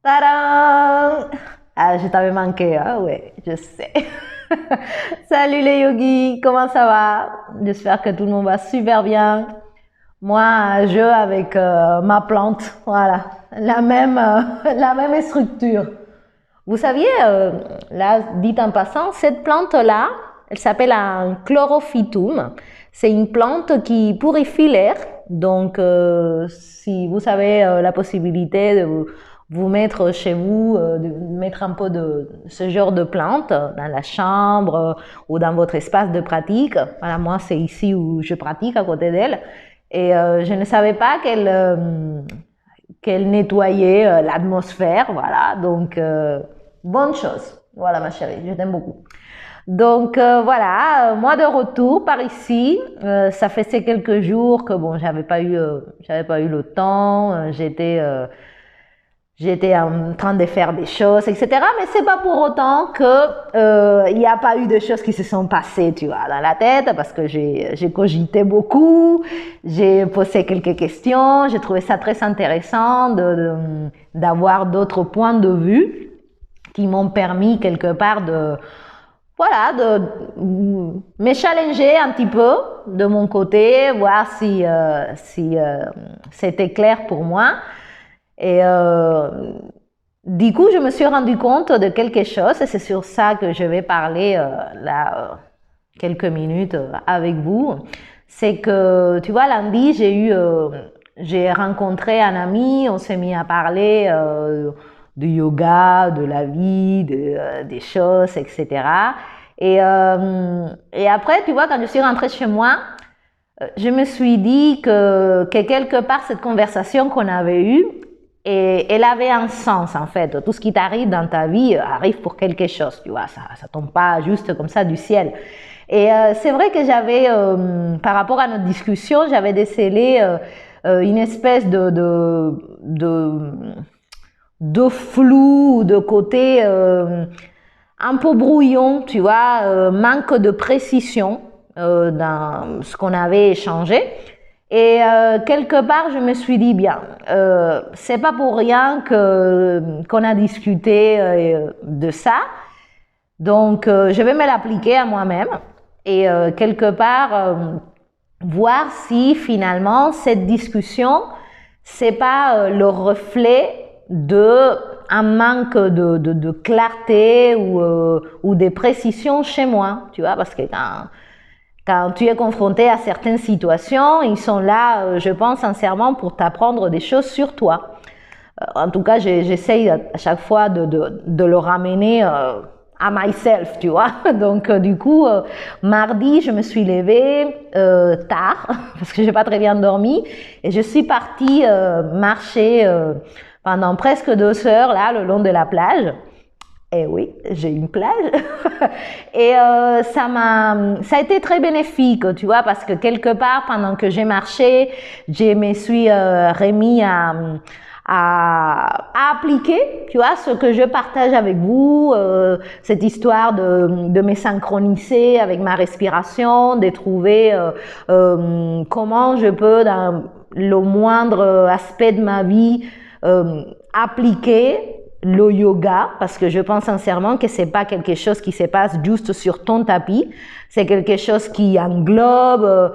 Tadam! Ah, je t'avais manqué, hein? Ouais, je sais. Salut les yogis, comment ça va? J'espère que tout le monde va super bien. Moi, je avec ma plante, voilà, la même structure. Vous saviez, là, dit en passant, cette plante-là, elle s'appelle un chlorophytum. C'est une plante qui purifie l'air. Donc, si vous avez la possibilité de vous mettre chez vous, de mettre un peu de ce genre de plante dans la chambre ou dans votre espace de pratique. Voilà, moi, c'est ici où je pratique à côté d'elle. Et je ne savais pas qu'elle nettoyait l'atmosphère. Voilà, donc bonne chose. Voilà, ma chérie, je t'aime beaucoup. Donc voilà, moi de retour par ici, ça fait ces quelques jours que bon, j'avais pas eu le temps, j'étais en train de faire des choses, etc. Mais c'est pas pour autant que il n'y a pas eu de choses qui se sont passées, tu vois, dans la tête, parce que j'ai cogité beaucoup, j'ai posé quelques questions, j'ai trouvé ça très intéressant d'avoir d'autres points de vue qui m'ont permis quelque part de me challenger un petit peu de mon côté, voir si c'était clair pour moi. Et du coup, je me suis rendu compte de quelque chose et c'est sur ça que je vais parler là quelques minutes avec vous. C'est que, tu vois, lundi, j'ai rencontré un ami, on s'est mis à parler du yoga, de la vie, des choses, etc. Et après, tu vois, quand je suis rentrée chez moi, je me suis dit que quelque part, cette conversation qu'on avait eue, et elle avait un sens en fait. Tout ce qui t'arrive dans ta vie arrive pour quelque chose, tu vois. Ça tombe pas juste comme ça du ciel. Et c'est vrai que j'avais, par rapport à notre discussion, j'avais décelé une espèce de flou, de côté un peu brouillon, tu vois, manque de précision dans ce qu'on avait échangé. Et quelque part, je me suis dit, bien, c'est pas pour rien qu'on a discuté de ça. Donc, je vais me l'appliquer à moi-même et quelque part, voir si finalement cette discussion, c'est pas le reflet d'un manque de clarté ou de précision chez moi, tu vois, parce que quand tu es confronté à certaines situations, ils sont là, je pense sincèrement, pour t'apprendre des choses sur toi. En tout cas, j'essaye à chaque fois de le ramener à myself, tu vois. Donc, du coup, mardi, je me suis levée tard, parce que j'ai pas très bien dormi, et je suis partie marcher pendant presque 2 heures, là, le long de la plage. Eh oui, j'ai une plage. Et ça a été très bénéfique, tu vois, parce que quelque part, pendant que j'ai marché, je me suis remis à appliquer, tu vois, ce que je partage avec vous, cette histoire de me synchroniser avec ma respiration, de trouver comment je peux, dans le moindre aspect de ma vie, appliquer le yoga, parce que je pense sincèrement que c'est pas quelque chose qui se passe juste sur ton tapis, c'est quelque chose qui englobe,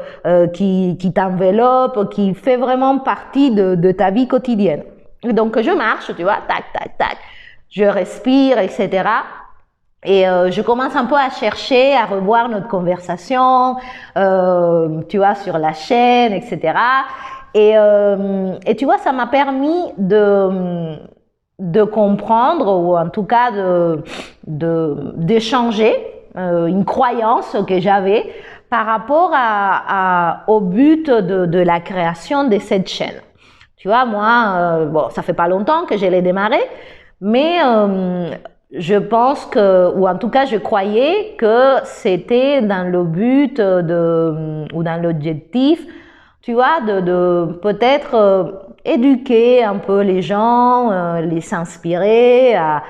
qui t'enveloppe, qui fait vraiment partie de ta vie quotidienne. Donc je marche, tu vois, tac, tac, tac, je respire, etc. Et je commence un peu à chercher, à revoir notre conversation, tu vois, sur la chaîne, etc. Et tu vois, ça m'a permis de comprendre, ou en tout cas d'échanger une croyance que j'avais par rapport au but de la création de cette chaîne. Tu vois, moi, bon, ça fait pas longtemps que je l'ai démarré, mais je pense que, ou en tout cas, je croyais que c'était dans le but ou dans l'objectif, tu vois, de peut-être éduquer un peu les gens, les s'inspirer, à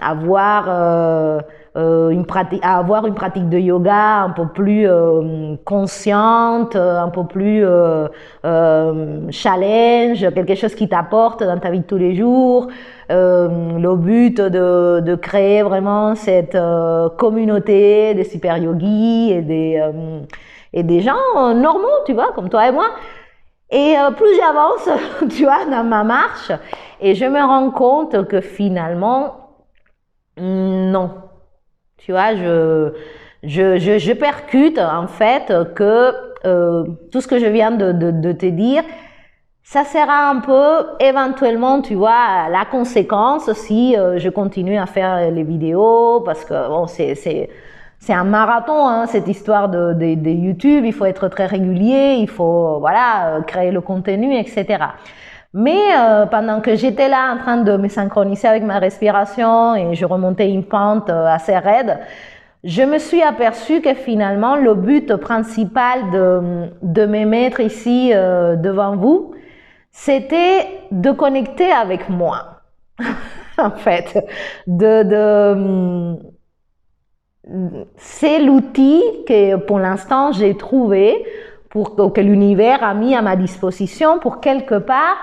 avoir à avoir une pratique de yoga un peu plus consciente, un peu plus challenge, quelque chose qui t'apporte dans ta vie de tous les jours. Le but de créer vraiment cette communauté des super yogis et des gens normaux, tu vois, comme toi et moi. Et plus j'avance, tu vois, dans ma marche, et je me rends compte que finalement, non. Tu vois, je percute en fait que tout ce que je viens de te dire, ça sera un peu éventuellement, tu vois, la conséquence si je continue à faire les vidéos, parce que bon, c'est un marathon, hein, cette histoire de YouTube. Il faut être très régulier, il faut voilà créer le contenu, etc. Mais pendant que j'étais là en train de me synchroniser avec ma respiration et je remontais une pente assez raide, je me suis aperçue que finalement le but principal de me mettre ici devant vous, c'était de connecter avec moi. En fait, c'est l'outil que pour l'instant j'ai trouvé, que l'univers a mis à ma disposition pour quelque part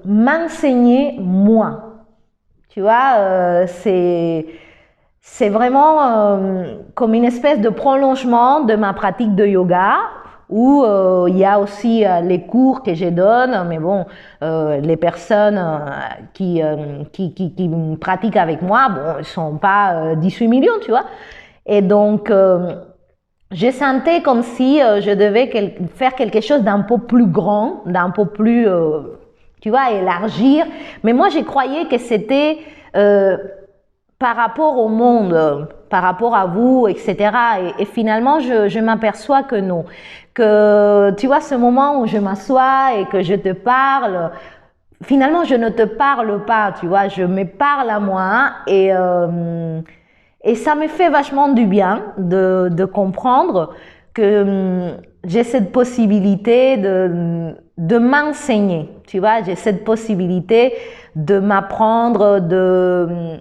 m'enseigner moi. Tu vois, c'est vraiment comme une espèce de prolongement de ma pratique de yoga, où il y a aussi les cours que je donne, mais bon, les personnes qui pratiquent avec moi, bon, ils sont pas 18 millions, tu vois. Et donc, je sentais comme si je devais faire quelque chose d'un peu plus grand, d'un peu plus, tu vois, élargir. Mais moi, je croyais que c'était par rapport au monde, par rapport à vous, etc. Et finalement, je m'aperçois que non. Que, tu vois, ce moment où je m'assois et que je te parle, finalement, je ne te parle pas, tu vois, je me parle à moi et ça me fait vachement du bien de comprendre que j'ai cette possibilité de m'enseigner, tu vois, j'ai cette possibilité de m'apprendre, de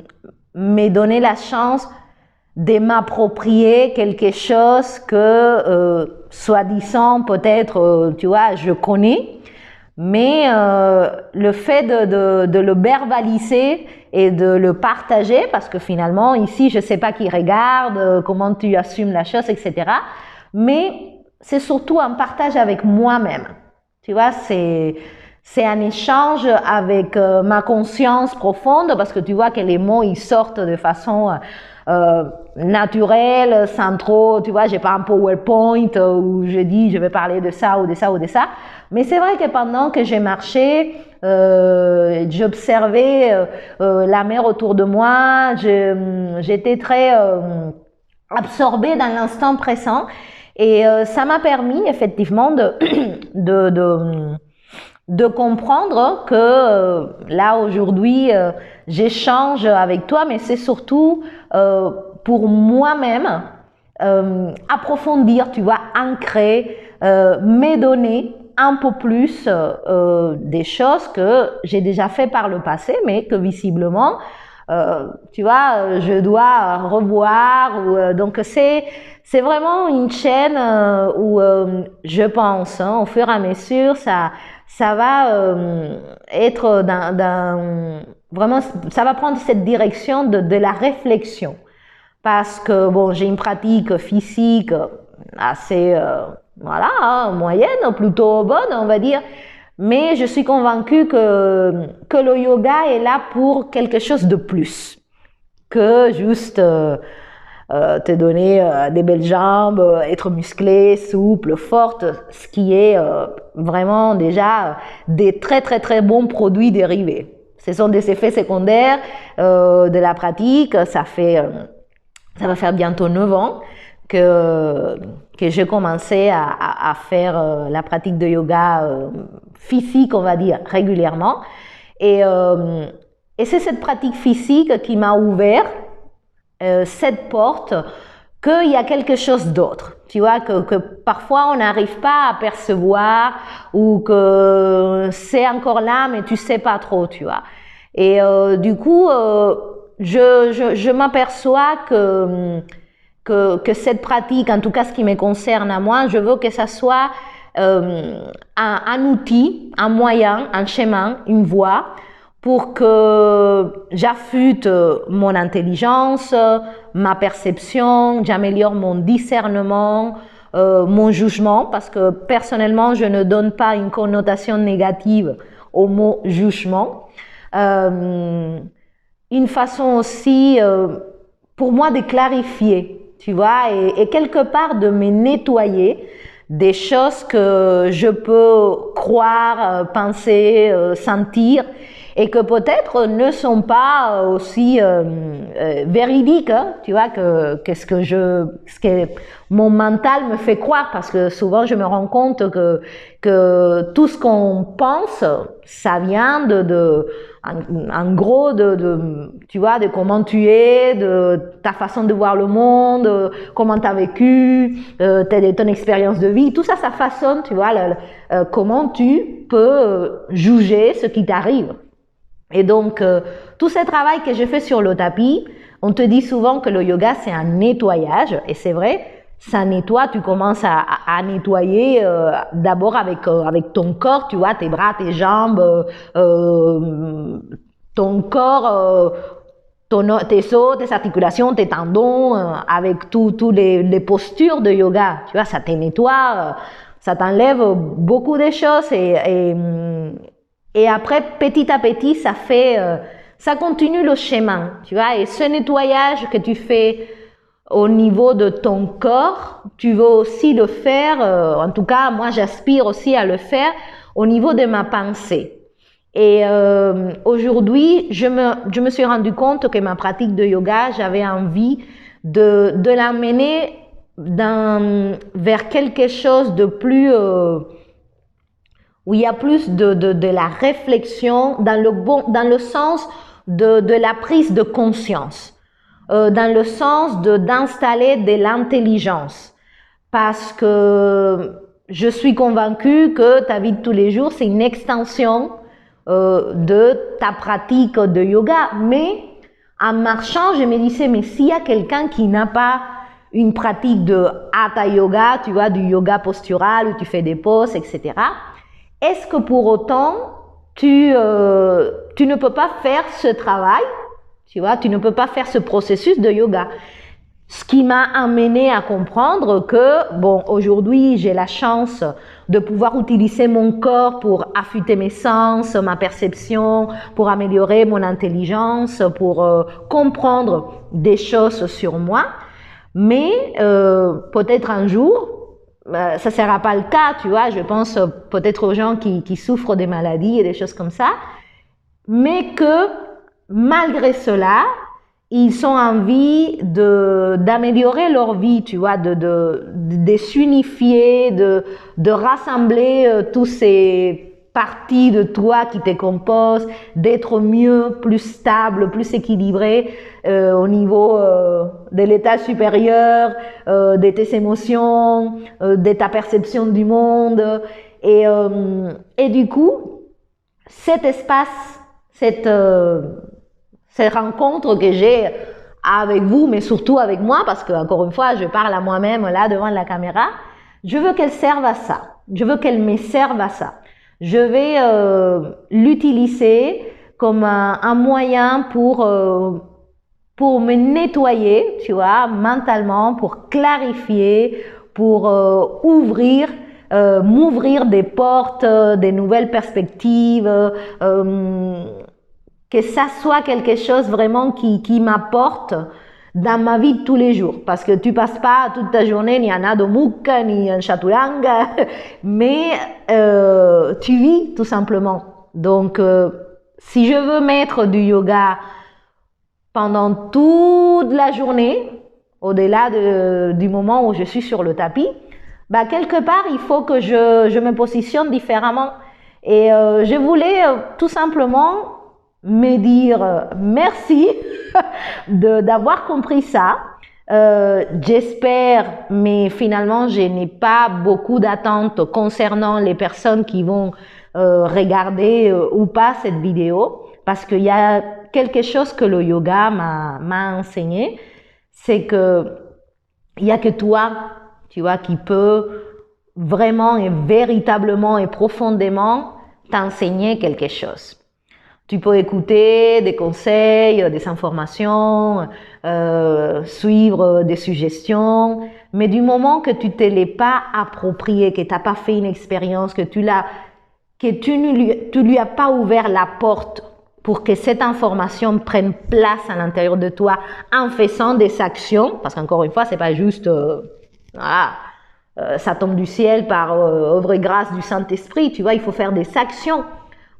me donner la chance de m'approprier quelque chose que, soi-disant, peut-être, tu vois, je connais, mais le fait de le verbaliser et de le partager, parce que finalement, ici, je ne sais pas qui regarde, comment tu assumes la chose, etc. Mais c'est surtout un partage avec moi-même. Tu vois, c'est un échange avec ma conscience profonde, parce que tu vois que les mots, ils sortent de façon naturelle, sans trop, tu vois, j'ai pas un PowerPoint où je dis je vais parler de ça ou de ça ou de ça. Mais c'est vrai que pendant que j'ai marché, j'observais la mer autour de moi, j'étais très absorbée dans l'instant présent, et ça m'a permis effectivement de comprendre que là aujourd'hui j'échange avec toi, mais c'est surtout pour moi-même approfondir, tu vois, ancrer, me donner un peu plus des choses que j'ai déjà fait par le passé, mais que visiblement tu vois, je dois revoir. Donc c'est vraiment une chaîne où je pense, hein, au fur et à mesure, ça va être vraiment, ça va prendre cette direction de la réflexion. Parce que bon, j'ai une pratique physique assez, voilà, hein, moyenne, plutôt bonne, on va dire. Mais je suis convaincue que le yoga est là pour quelque chose de plus que juste te donner des belles jambes, être musclé, souple, forte, ce qui est vraiment déjà des très très très bons produits dérivés. Ce sont des effets secondaires de la pratique. Ça va faire bientôt 9 ans que j'ai commencé à faire la pratique de yoga physique, on va dire, régulièrement. Et c'est cette pratique physique qui m'a ouvert cette porte qu'il y a quelque chose d'autre. Tu vois, que parfois on n'arrive pas à percevoir, ou que c'est encore là, mais tu sais pas trop, tu vois. Et du coup, je m'aperçois que cette pratique, en tout cas ce qui me concerne à moi, je veux que ça soit un outil, un moyen, un chemin, une voie pour que j'affûte mon intelligence, ma perception, j'améliore mon discernement, mon jugement, parce que personnellement, je ne donne pas une connotation négative au mot jugement. Une façon aussi, pour moi, de clarifier, tu vois, et quelque part de me nettoyer des choses que je peux croire, penser, sentir, et que peut-être ne sont pas aussi véridiques, hein, tu vois, que ce que mon mental me fait croire, parce que souvent je me rends compte que tout ce qu'on pense, ça vient en gros tu vois, de comment tu es, de ta façon de voir le monde, comment tu as vécu, ton expérience de vie, tout ça, ça façonne, tu vois, comment tu peux juger ce qui t'arrive. Et donc, tout ce travail que je fais sur le tapis, on te dit souvent que le yoga, c'est un nettoyage, et c'est vrai, ça nettoie, tu commences à nettoyer d'abord avec ton corps, tu vois, tes bras, tes jambes, ton corps, tes os, tes articulations, tes tendons, avec toutes les postures de yoga, tu vois, ça te nettoie, ça t'enlève beaucoup de choses et après, petit à petit, ça continue le chemin, tu vois, et ce nettoyage que tu fais au niveau de ton corps, tu veux aussi le faire, en tout cas, moi, j'aspire aussi à le faire au niveau de ma pensée. Et aujourd'hui, je me suis rendu compte que ma pratique de yoga, j'avais envie de l'amener vers quelque chose de plus... où il y a plus de la réflexion dans le sens de la prise de conscience, dans le sens d'installer de l'intelligence, parce que je suis convaincue que ta vie de tous les jours, c'est une extension de ta pratique de yoga, mais en marchant, je me disais, mais s'il y a quelqu'un qui n'a pas une pratique de hatha yoga, tu vois, du yoga postural où tu fais des poses, etc., est-ce que pour autant, tu ne peux pas faire ce travail, tu vois, tu ne peux pas faire ce processus de yoga? Ce qui m'a amené à comprendre que, bon, aujourd'hui, j'ai la chance de pouvoir utiliser mon corps pour affûter mes sens, ma perception, pour améliorer mon intelligence, pour comprendre des choses sur moi. Mais peut-être un jour, ça ne sera pas le cas, tu vois, je pense peut-être aux gens qui souffrent des maladies et des choses comme ça, mais que malgré cela, ils ont envie d'améliorer leur vie, tu vois, de s'unifier, de rassembler tous ces parties de toi qui te composent, d'être mieux, plus stable, plus équilibré au niveau de l'état supérieur, de tes émotions, de ta perception du monde. Et du coup, cet espace, cette rencontre que j'ai avec vous, mais surtout avec moi, parce que encore une fois, je parle à moi-même là devant la caméra, je veux qu'elle serve à ça. Je veux qu'elle me serve à ça. Je vais l'utiliser comme un moyen pour me nettoyer, tu vois, mentalement, pour clarifier, pour m'ouvrir des portes, des nouvelles perspectives, que ça soit quelque chose vraiment qui m'apporte dans ma vie de tous les jours. Parce que tu passes pas toute ta journée ni en Adho Mukha, ni en Chaturanga, mais tu vis tout simplement. Donc, si je veux mettre du yoga pendant toute la journée, au-delà du moment où je suis sur le tapis, bah quelque part, il faut que je me positionne différemment. Et je voulais tout simplement me dire merci d'avoir compris ça. J'espère, mais finalement, je n'ai pas beaucoup d'attentes concernant les personnes qui vont regarder ou pas cette vidéo. parce qu'il y a quelque chose que le yoga m'a enseigné, c'est que il y a que toi, tu vois, qui peut vraiment et véritablement et profondément t'enseigner quelque chose. Tu peux écouter des conseils, des informations, suivre des suggestions, mais du moment que tu ne te l'es pas approprié, que tu n'as pas fait une expérience, que tu ne lui as pas ouvert la porte pour que cette information prenne place à l'intérieur de toi en faisant des actions, parce qu'encore une fois, c'est pas juste ça tombe du ciel par œuvre et grâce du Saint-Esprit, tu vois, il faut faire des actions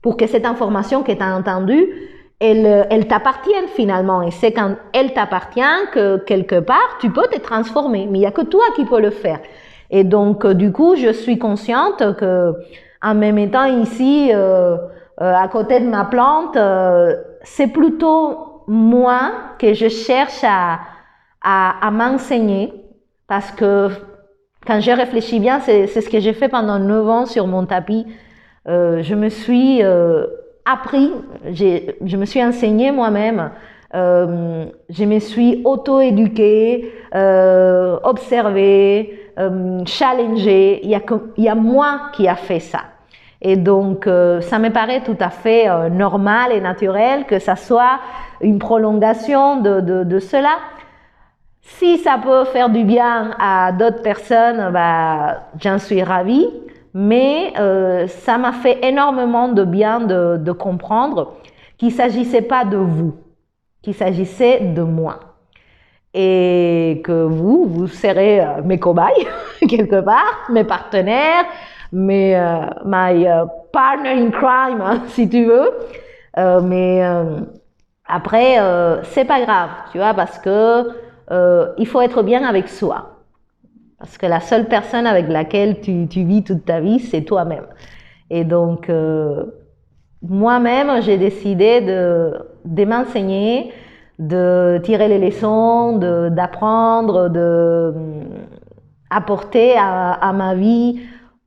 pour que cette information que tu as entendue, elle t'appartienne finalement. Et c'est quand elle t'appartient que quelque part, tu peux te transformer. Mais il n'y a que toi qui peux le faire. Et donc, du coup, je suis consciente que en me mettant ici, à côté de ma plante, c'est plutôt moi que je cherche à m'enseigner. Parce que quand je réfléchis bien, c'est ce que j'ai fait pendant 9 ans sur mon tapis. Je me suis appris, je me suis enseignée moi-même, je me suis auto-éduquée, observée, challengée. Il y a moi qui a fait ça. Et donc, ça me paraît tout à fait normal et naturel que ça soit une prolongation de cela. Si ça peut faire du bien à d'autres personnes, bah, j'en suis ravie. Mais ça m'a fait énormément de bien de comprendre qu'il ne s'agissait pas de vous, qu'il s'agissait de moi. Et que vous serez mes cobayes, quelque part, mes partenaires, my partner in crime, hein, si tu veux. Après, c'est pas grave, tu vois, parce que il faut être bien avec soi. Parce que la seule personne avec laquelle tu vis toute ta vie, c'est toi-même. Et donc, moi-même, j'ai décidé de m'enseigner, de tirer les leçons, d'apprendre, d'apporter à ma vie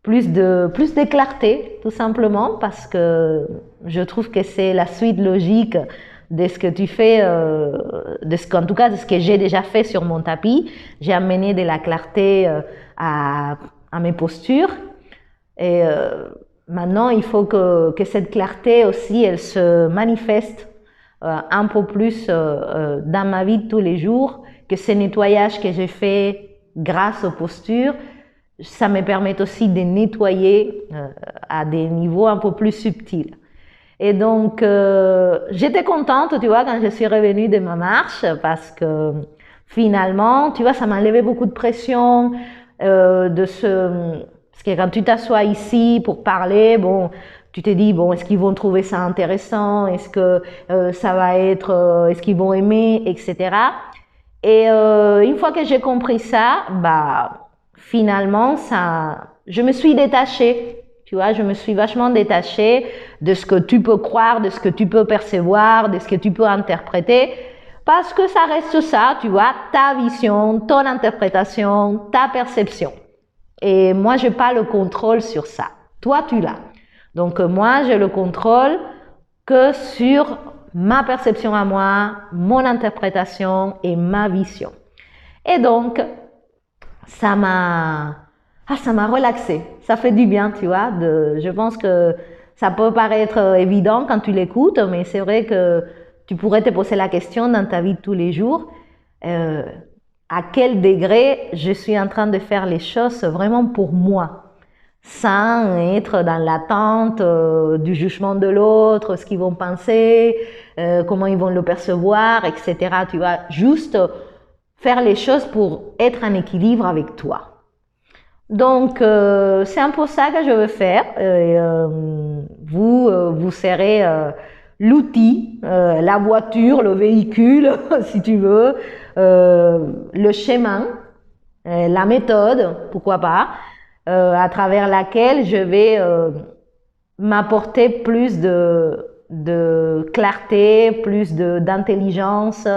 plus de clarté, tout simplement, parce que je trouve que c'est la suite logique de ce que tu fais, en tout cas de ce que j'ai déjà fait sur mon tapis. J'ai amené de la clarté à mes postures et maintenant il faut que cette clarté aussi elle se manifeste un peu plus dans ma vie de tous les jours, que ce nettoyage que j'ai fait grâce aux postures, ça me permet aussi de nettoyer à des niveaux un peu plus subtils. Et donc, j'étais contente, tu vois, quand je suis revenue de ma marche, parce que finalement, tu vois, ça m'a enlevé beaucoup de pression, parce que quand tu t'assois ici pour parler, bon, tu te dis, bon, est-ce qu'ils vont trouver ça intéressant, est-ce que ça va être, est-ce qu'ils vont aimer, etc. Et une fois que j'ai compris ça, bah, finalement, je me suis détachée. Tu vois, je me suis vachement détachée de ce que tu peux croire, de ce que tu peux percevoir, de ce que tu peux interpréter, parce que ça reste ça, tu vois, ta vision, ton interprétation, ta perception. Et moi, je n'ai pas le contrôle sur ça. Toi, tu l'as. Donc, moi, j'ai le contrôle que sur ma perception à moi, mon interprétation et ma vision. Et donc, ça m'a relaxé. Ça fait du bien, tu vois. Je pense que ça peut paraître évident quand tu l'écoutes, mais c'est vrai que tu pourrais te poser la question dans ta vie de tous les jours. À quel degré je suis en train de faire les choses vraiment pour moi, sans être dans l'attente du jugement de l'autre, ce qu'ils vont penser, comment ils vont le percevoir, etc. Tu vois, juste faire les choses pour être en équilibre avec toi. Donc, c'est un peu ça que je veux faire. Vous serez l'outil, la voiture, le véhicule, si tu veux, le chemin, la méthode, pourquoi pas, à travers laquelle je vais m'apporter plus de clarté, plus d'intelligence,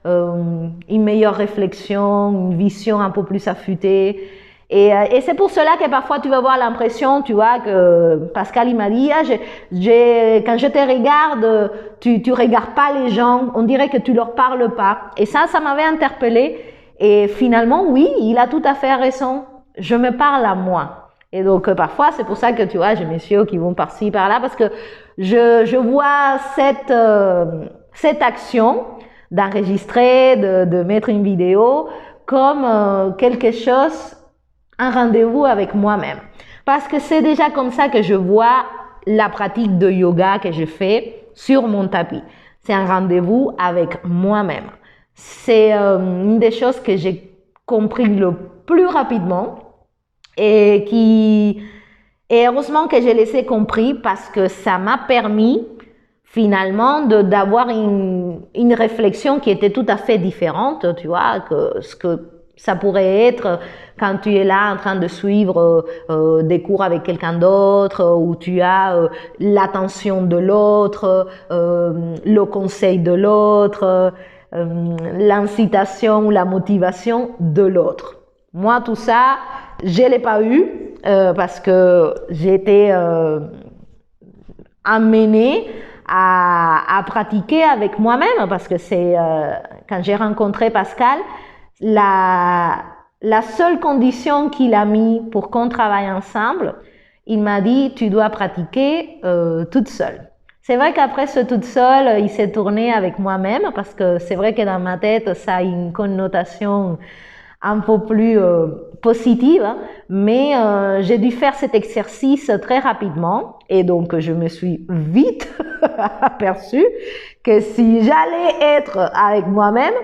une meilleure réflexion, une vision un peu plus affûtée. Et c'est pour cela que parfois tu vas avoir l'impression, tu vois, que Pascal il m'a dit, ah, quand je te regarde, tu regardes pas les gens, on dirait que tu leur parles pas. Et ça m'avait interpellée. Et finalement, oui, il a tout à fait raison. Je me parle à moi. Et donc parfois, c'est pour ça que tu vois, j'ai mes yeux qui vont par-ci, par-là, parce que je vois cette action d'enregistrer, de mettre une vidéo comme quelque chose, un rendez-vous avec moi-même. Parce que c'est déjà comme ça que je vois la pratique de yoga que je fais sur mon tapis. C'est un rendez-vous avec moi-même. C'est une des choses que j'ai compris le plus rapidement et heureusement que j'ai laissé compris parce que ça m'a permis finalement d'avoir une réflexion qui était tout à fait différente, tu vois, que ce que ça pourrait être quand tu es là en train de suivre des cours avec quelqu'un d'autre, où tu as l'attention de l'autre, le conseil de l'autre, l'incitation ou la motivation de l'autre. Moi, tout ça, je ne l'ai pas eu parce que j'ai été amenée à pratiquer avec moi-même parce que c'est quand j'ai rencontré Pascal, la seule condition qu'il a mis pour qu'on travaille ensemble, il m'a dit tu dois pratiquer toute seule. C'est vrai qu'après ce toute seule, il s'est tourné avec moi-même parce que c'est vrai que dans ma tête, ça a une connotation un peu plus positive, hein, mais j'ai dû faire cet exercice très rapidement et donc je me suis vite aperçue que si j'allais être avec moi-même,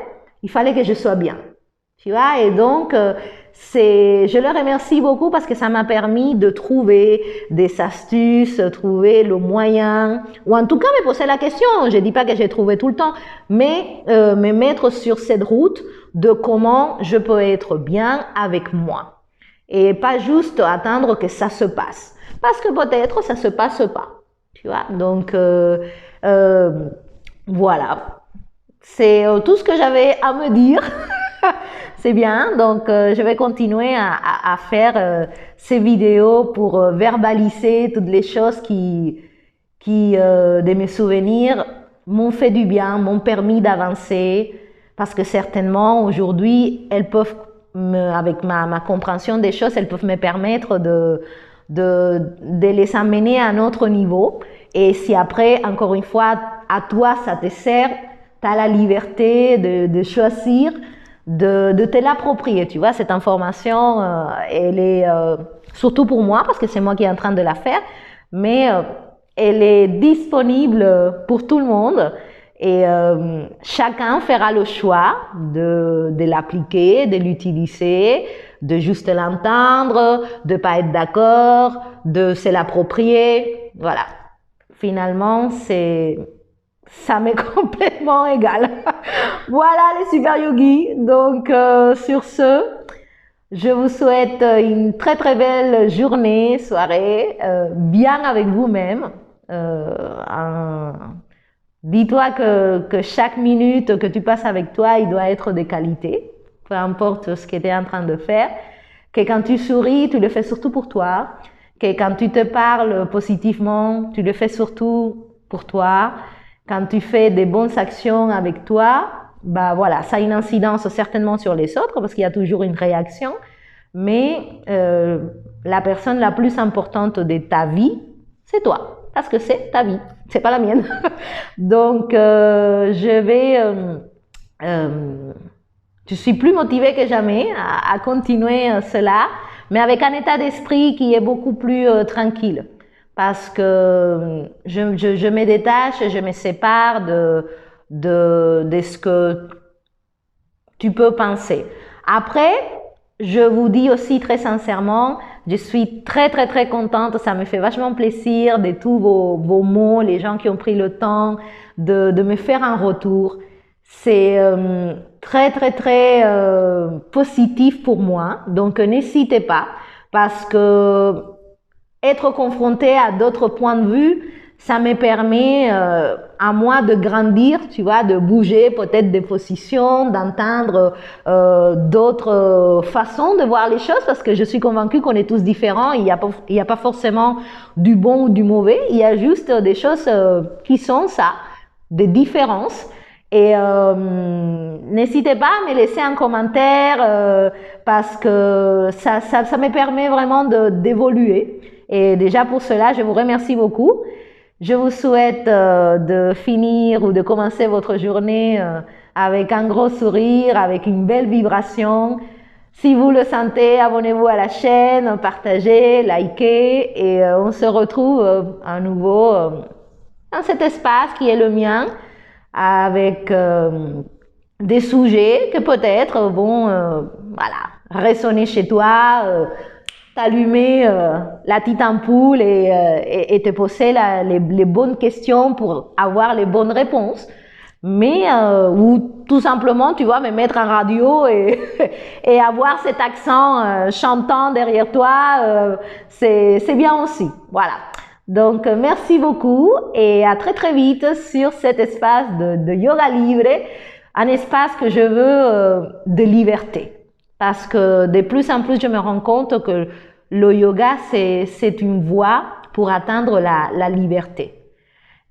il fallait que je sois bien. Tu vois, et donc je le remercie beaucoup parce que ça m'a permis de trouver des astuces, trouver le moyen, ou en tout cas me poser la question. Je dis pas que j'ai trouvé tout le temps, mais me mettre sur cette route de comment je peux être bien avec moi et pas juste attendre que ça se passe, parce que peut-être ça se passe pas. Tu vois, donc voilà, c'est tout ce que j'avais à me dire. C'est bien, donc je vais continuer à faire ces vidéos pour verbaliser toutes les choses qui de mes souvenirs, m'ont fait du bien, m'ont permis d'avancer, parce que certainement aujourd'hui, elles peuvent, avec ma compréhension des choses, elles peuvent me permettre de les amener à un autre niveau. Et si après, encore une fois, à toi, ça te sert, tu as la liberté de choisir, de te l'approprier, tu vois, cette information, elle est surtout pour moi, parce que c'est moi qui est en train de la faire, mais elle est disponible pour tout le monde et chacun fera le choix de l'appliquer, de l'utiliser, de juste l'entendre, de pas être d'accord, de se l'approprier, voilà. Finalement, ça m'est complètement égal. Voilà les super yogis. Donc sur ce, je vous souhaite une très très belle journée, soirée, bien avec vous-même. Dis-toi que chaque minute que tu passes avec toi, il doit être de qualité, peu importe ce que tu es en train de faire. Que quand tu souris, tu le fais surtout pour toi. Que quand tu te parles positivement, tu le fais surtout pour toi. Quand tu fais des bonnes actions avec toi, bah voilà, ça a une incidence certainement sur les autres parce qu'il y a toujours une réaction. Mais la personne la plus importante de ta vie, c'est toi, parce que c'est ta vie, c'est pas la mienne. Donc je suis plus motivée que jamais à continuer cela, mais avec un état d'esprit qui est beaucoup plus tranquille. Parce que je me détache, je me sépare de ce que tu peux penser. Après, je vous dis aussi très sincèrement, je suis très très très contente, ça me fait vachement plaisir de tous vos mots, les gens qui ont pris le temps de me faire un retour. C'est très très très positif pour moi, donc n'hésitez pas parce que être confronté à d'autres points de vue, ça me permet à moi de grandir, tu vois, de bouger peut-être des positions, d'entendre d'autres façons de voir les choses, parce que je suis convaincue qu'on est tous différents. Il y a pas forcément du bon ou du mauvais, il y a juste des choses qui sont ça, des différences. Et n'hésitez pas à me laisser un commentaire parce que ça me permet vraiment d'évoluer. Et déjà pour cela, je vous remercie beaucoup. Je vous souhaite de finir ou de commencer votre journée avec un gros sourire, avec une belle vibration. Si vous le sentez, abonnez-vous à la chaîne, partagez, likez et on se retrouve à nouveau dans cet espace qui est le mien avec des sujets que peut-être vont résonner chez toi, t'allumer la petite ampoule et te poser les bonnes questions pour avoir les bonnes réponses. Mais ou tout simplement, tu vois, me mettre en radio et avoir cet accent chantant derrière toi, c'est bien aussi. Voilà. Donc, merci beaucoup et à très très vite sur cet espace de yoga libre, un espace que je veux de liberté. Parce que de plus en plus, je me rends compte que le yoga, c'est une voie pour atteindre la liberté.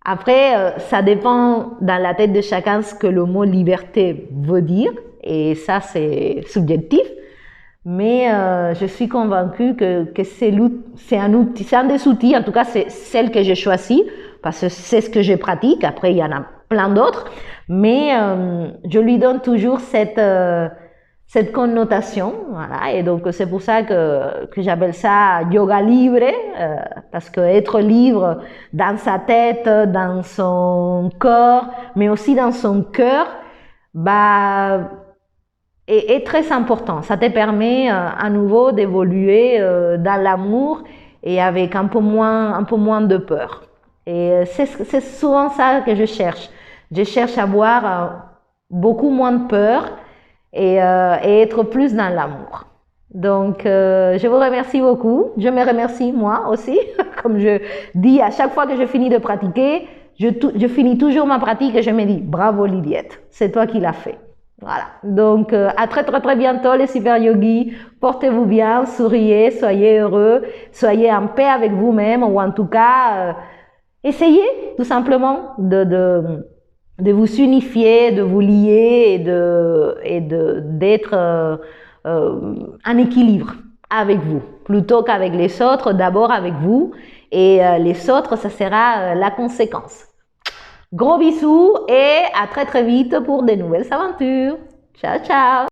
Après, ça dépend dans la tête de chacun ce que le mot liberté veut dire, et ça, c'est subjectif. Mais je suis convaincue que c'est un outil, c'est un des outils, en tout cas c'est celle que j'ai choisie, parce que c'est ce que je pratique, après il y en a plein d'autres, mais je lui donne toujours cette connotation, voilà, et donc c'est pour ça que j'appelle ça yoga libre, parce que être libre dans sa tête, dans son corps, mais aussi dans son cœur, est très important. Ça te permet à nouveau d'évoluer dans l'amour et avec un peu moins de peur. Et c'est souvent ça que je cherche. Je cherche à avoir beaucoup moins de peur et être plus dans l'amour. Donc, je vous remercie beaucoup. Je me remercie moi aussi. Comme je dis à chaque fois que je finis de pratiquer, je finis toujours ma pratique et je me dis bravo Lydiette, c'est toi qui l'as fait. Voilà, donc à très très très bientôt les super yogis, portez-vous bien, souriez, soyez heureux, soyez en paix avec vous-même ou en tout cas, essayez tout simplement de vous unifier, de vous lier et d'être en équilibre avec vous, plutôt qu'avec les autres, d'abord avec vous et les autres, ça sera la conséquence. Gros bisous et à très très vite pour de nouvelles aventures. Ciao, ciao!